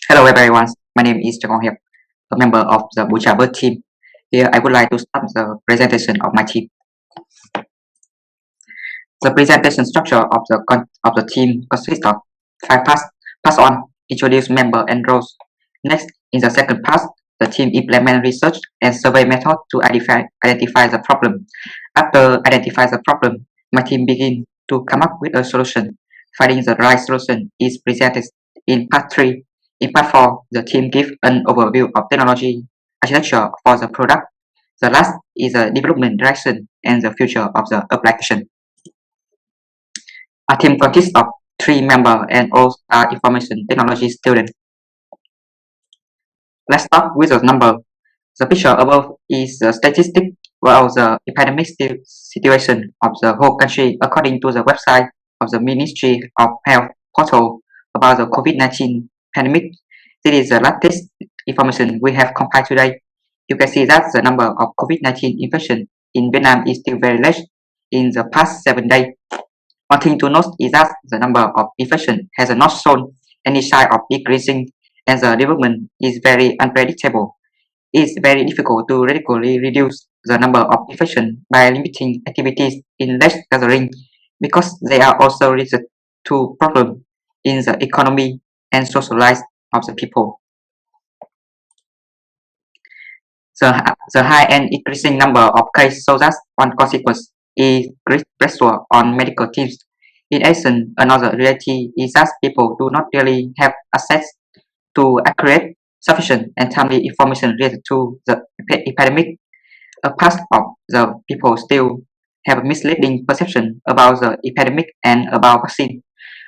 Hello everyone, my name is Chang Hiệp, a member of the BunChaBERT team. Here I would like to start the presentation of my team. The presentation structure of the team consists of 5 parts. Part 1, introduce member and roles. Next, in the second part, the team implement research and survey method to identify the problem. After identifying the problem, my team begin to come up with a solution. Finding the right solution is presented in part 3. In part 4, the team gives an overview of technology architecture for the product. The last is the development direction and the future of the application. Our team consists of 3 members and all are information technology students. Let's start with the number. The picture above is the statistic about the epidemic situation of the whole country according to the website of the Ministry of Health portal about the COVID-19 pandemic. This is the latest information we have compiled today. You can see that the number of COVID-19 infections in Vietnam is still very large in the past 7 days. One thing to note is that the number of infections has not shown any sign of decreasing and the development is very unpredictable. It is very difficult to radically reduce the number of infections by limiting activities in large gatherings because they are also related to problems in the economy and social life of the people. The high and increasing number of cases shows that one consequence is great pressure on medical teams. In addition, another reality is that people do not really have access to accurate, sufficient, and timely information related to the epidemic. A part of the people still have a misleading perception about the epidemic and about vaccine.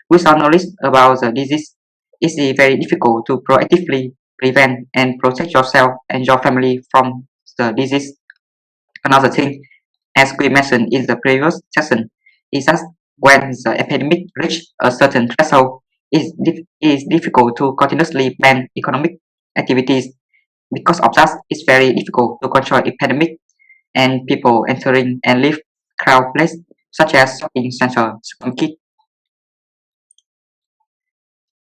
Without knowledge about the disease, it is very difficult to proactively prevent and protect yourself and your family from the disease. Another thing, as we mentioned in the previous session, is that when the epidemic reaches a certain threshold, it is difficult to continuously plan economic activities. Because of that, it's very difficult to control epidemic and people entering and leave crowd places such as shopping center, supermarket.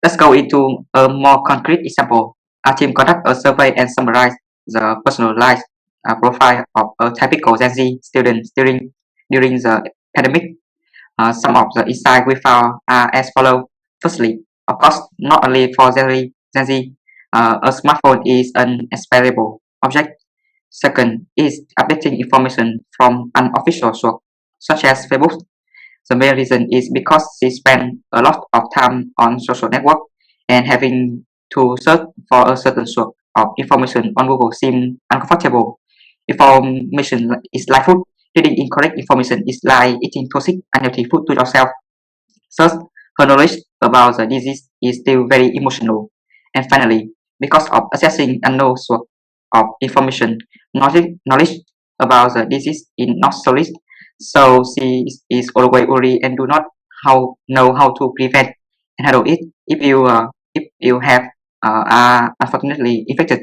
Let's go into a more concrete example. Our team conduct a survey and summarize the personalized profile of a typical Gen Z student during the pandemic. Some of the insights we found are as follows. Firstly, of course, not only for Gen Z, a smartphone is an expendable object. Second is updating information from unofficial sources, such as Facebook. The main reason is because she spent a lot of time on social network and having to search for a certain source of information on Google seems uncomfortable. Information is like food. Reading incorrect information is like eating toxic, unhealthy food to yourself. Thus, her knowledge about the disease is still very emotional. And finally, because of accessing unknown source of information, knowledge about the disease is not solid, so she is always worried and do not know how to prevent and handle it if you have are unfortunately infected.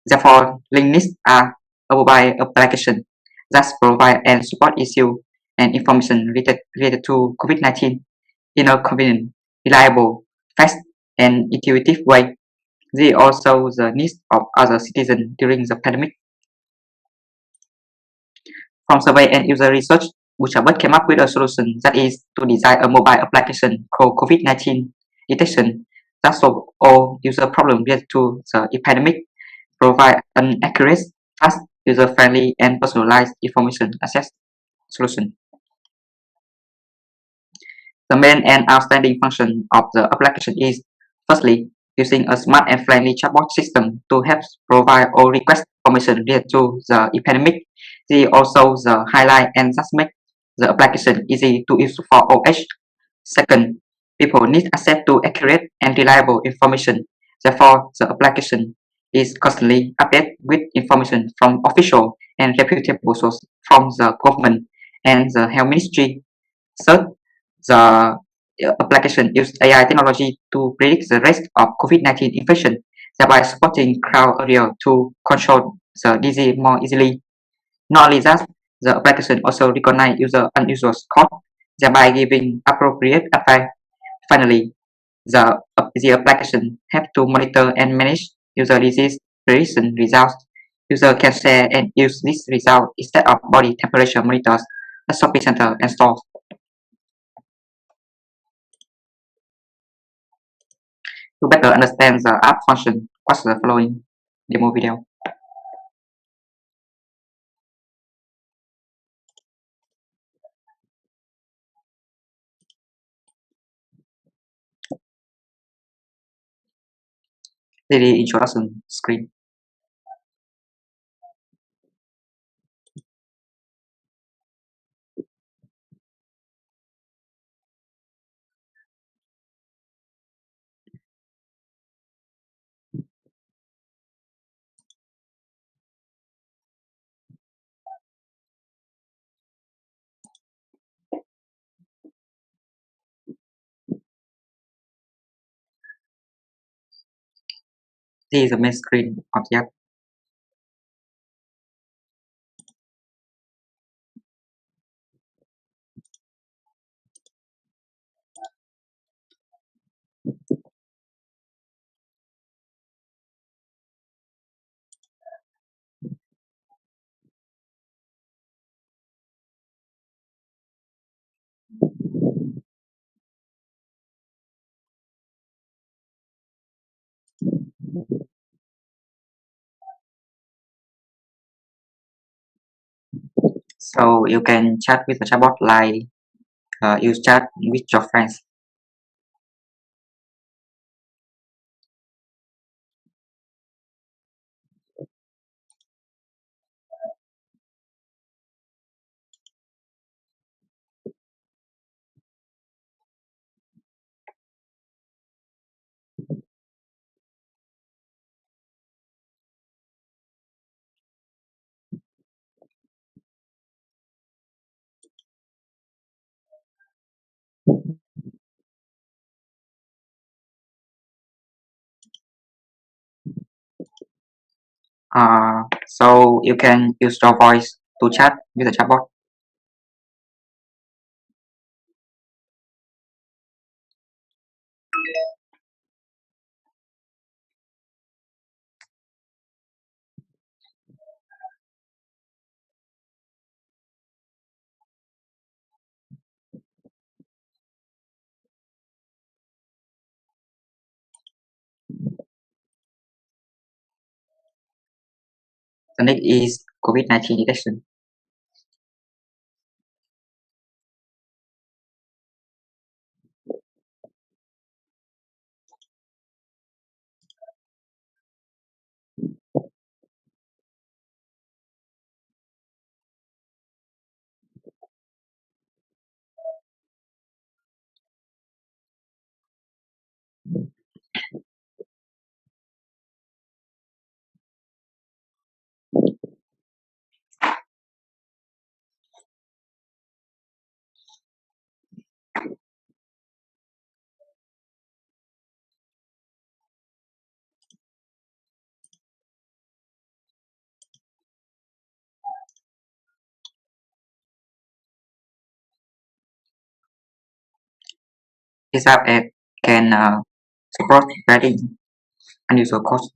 Therefore, links are a mobile application that provide and support issue and information related to COVID-19 in a convenient, reliable, fast, and intuitive way. They also the needs of other citizens during the pandemic. From survey and user research, BunChaBERT came up with a solution that is to design a mobile application called COVID-19 detection that solves all user problems related to the epidemic, provide an accurate, fast, user-friendly, and personalized information access solution. The main and outstanding function of the application is, firstly, using a smart and friendly chatbot system to help provide or request information related to the epidemic. They also highlight and just make the application easy to use for OH. Second, people need access to accurate and reliable information. Therefore, the application is constantly updated with information from official and reputable sources from the government and the health ministry. Third, the application uses AI technology to predict the risk of COVID-19 infection, thereby supporting crowd area to control the disease more easily. Not only that, the application also recognizes user unusual code, thereby giving appropriate advice. Finally, The application helps to monitor and manage user disease prediction results. User can share and use this result instead of body temperature monitors at shopping center and stores. To better understand the app function, watch the following demo video. The introduction screen. This is the main screen of the app. So you can chat with the chatbot like you chat with your friends. So you can use your voice to chat with the chatbot. The next is COVID-19 detection. This app can support very unusual codes.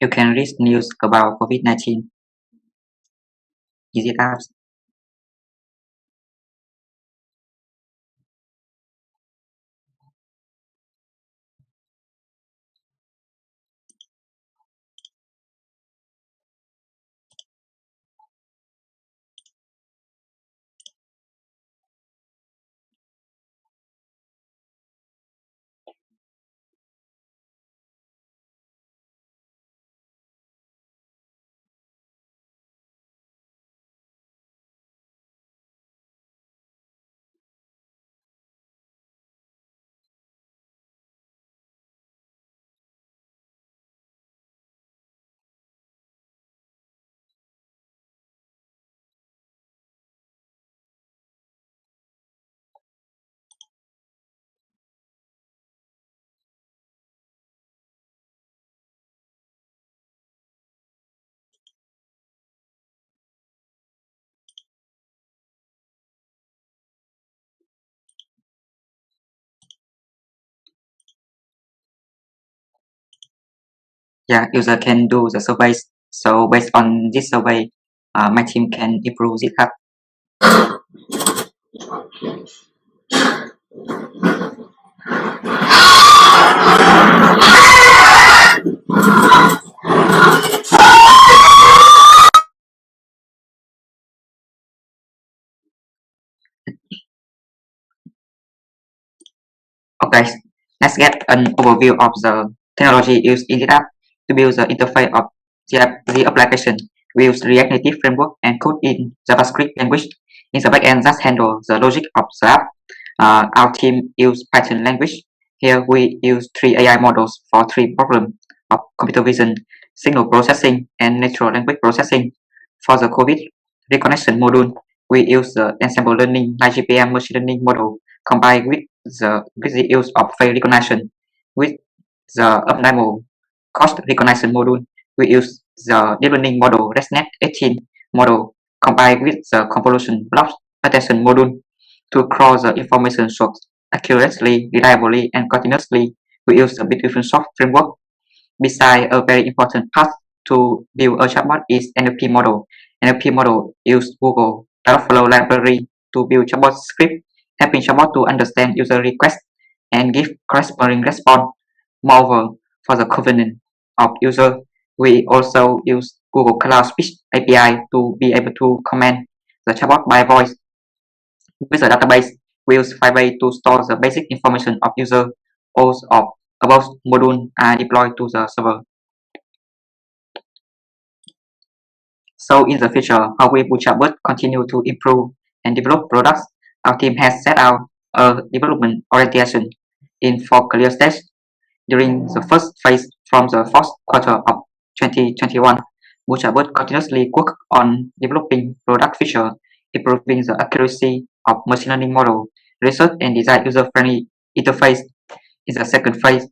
You can read news about COVID-19. Easy apps. Yeah, user can do the surveys. So based on this survey, my team can improve this app. Okay, let's get an overview of the technology used in this app to build the interface of the application. We use React Native framework and code in JavaScript language. In the backend, that handle the logic of the app. Our team use Python language. Here we use three AI models for three problems of computer vision, signal processing, and natural language processing. For the COVID reconnection module, we use the ensemble learning like GPM machine learning model combined with the use of face recognition. With the abnormal cost recognition module, we use the deep learning model ResNet 18 model combined with the convolution block attention module to cross the information source accurately, reliably, and continuously. We use the different source framework. Besides, a very important part to build a chatbot is NLP model. NLP model use Google Dialogflow library to build chatbot script, helping chatbot to understand user requests and give corresponding response. Moreover, for the convenience of user, we also use Google Cloud Speech API to be able to command the chatbot by voice. With the database, we use Firebase to store the basic information of user. All of above modules are deployed to the server. So in the future, how will BunChaBERT continue to improve and develop products? Our team has set out a development orientation in four clear stages. During the first phase from the fourth quarter of 2021, BunChaBERT continuously worked on developing product features, improving the accuracy of machine learning model, research and design user-friendly interface. In the second phase,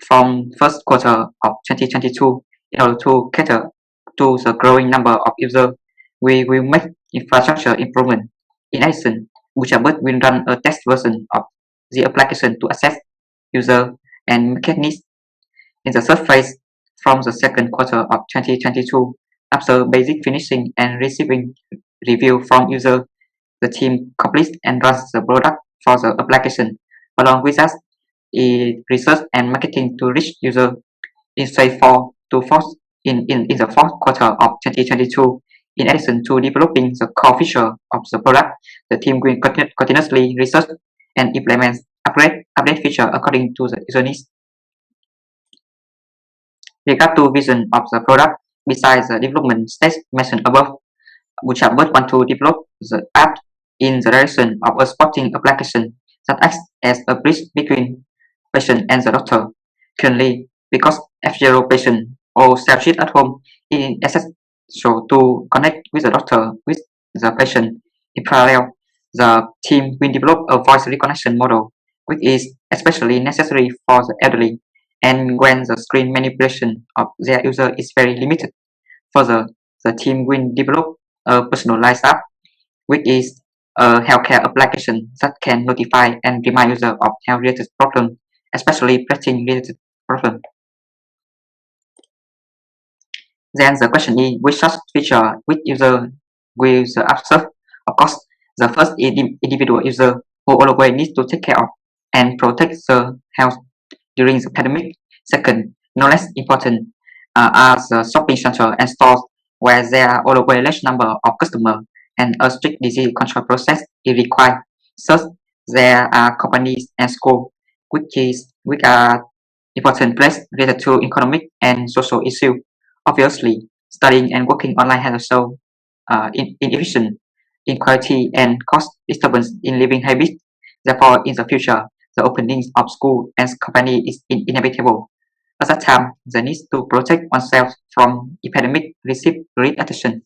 from first quarter of 2022, in order to cater to the growing number of users, we will make infrastructure improvement. In addition, BunChaBERT will run a test version of the application to assess user and market needs. In the third phase, from the second quarter of 2022, after basic finishing and receiving review from user, the team completes and runs the product for the application. Along with that, research and marketing to reach user in phase 4 to fourth in the fourth quarter of 2022. In addition to developing the core feature of the product, the team will continuously research and implement update feature according to the user needs. Regard to vision of the product, besides the development stage mentioned above, BunChaBERT want to develop the app in the direction of a supporting application that acts as a bridge between patient and the doctor. Currently, because F0 patient or self-treat at home is essential to connect with the doctor with the patient. In parallel, the team will develop a voice recognition model, which is especially necessary for the elderly and when the screen manipulation of their user is very limited. Further, the team will develop a personalized app, which is a healthcare application that can notify and remind users of health-related problems, especially breathing-related problems. Then the question is, which such feature which user will the app serve? Of course, the first is individual user who always needs to take care of and protect the health during the pandemic. Second, no less important, are the shopping center and stores where there are always large number of customers and a strict disease control process is required. Third, there are companies and schools which are important place related to economic and social issues. Obviously, studying and working online has also inefficient inequality and cost disturbance in living habits. Therefore, in the future, the openings of school and company is inevitable. At that time, the need to protect oneself from epidemic receive great attention.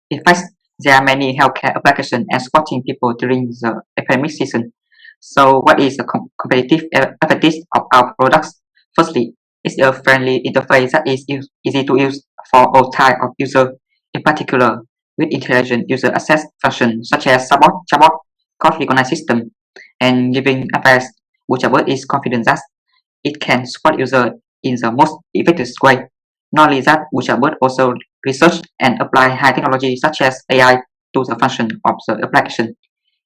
In fact, there are many healthcare applications and supporting people during the epidemic season. So what is the competitive advantage of our products? Firstly, it's a friendly interface that is easy to use for all types of users, in particular with intelligent user access functions such as support, chatbot, code recognition system, and giving advice. BunChaBERT is confident that it can support users in the most effective way. Not only that, BunChaBERT also research and apply high technology such as AI to the function of the application.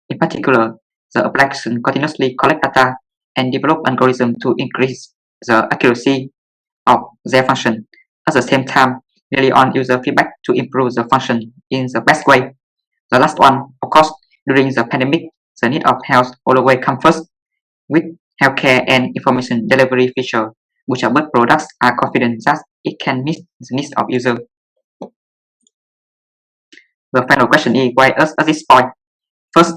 In particular, the application continuously collect data and develop algorithms to increase the accuracy of their function. At the same time, rely on user feedback to improve the function in the best way. The last one, of course, during the pandemic, the need of health always comes first. With healthcare and information delivery feature, BunChaBERT products are confident that it can meet the needs of users. The final question is why us at this point? First,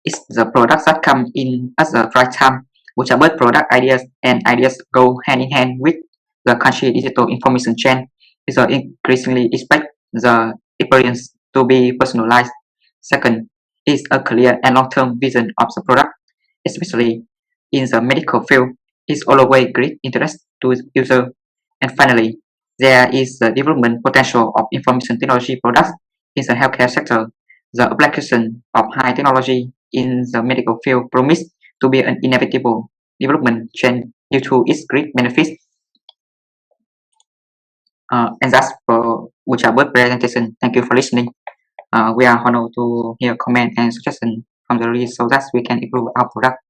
it's the products that come in at the right time. BunChaBERT product ideas go hand in hand with the country digital information trend. Users increasingly expect the experience to be personalized. Second, is a clear and long-term vision of the product, especially in the medical field. It's always great interest to user. And finally, there is the development potential of information technology products in the healthcare sector. The application of high technology in the medical field promise to be an inevitable development trend due to its great benefits. And that's for BunChaBERT presentation. Thank you for listening. We are honored to hear comment and suggestion from the release so that we can improve our product.